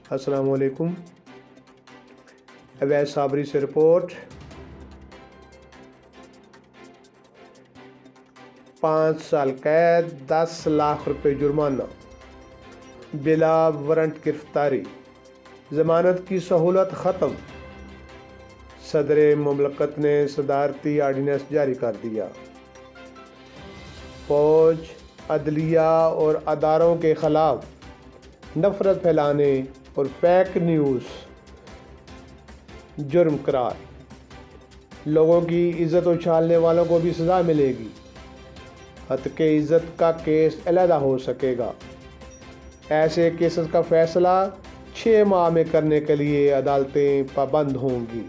अस्सलाम वालेकुम। अवैध साबरी से रिपोर्ट। 5 साल कैद, 10 लाख रुपए जुर्माना, बिला वारंट गिरफ्तारी, जमानत की सहूलत ख़त्म। सदर मुमलकत ने सदारती आर्डीनेंस जारी कर दिया। फौज, अदलिया और अदारों के ख़िलाफ़ नफ़रत फैलाने और फेक न्यूज़ जुर्म करार। लोगों की इज़्ज़त उछालने वालों को भी सज़ा मिलेगी। हत्के इज़्ज़त का केस अलहदा हो सकेगा। ऐसे केसेस का फ़ैसला 6 माह में करने के लिए अदालतें पाबंद होंगी।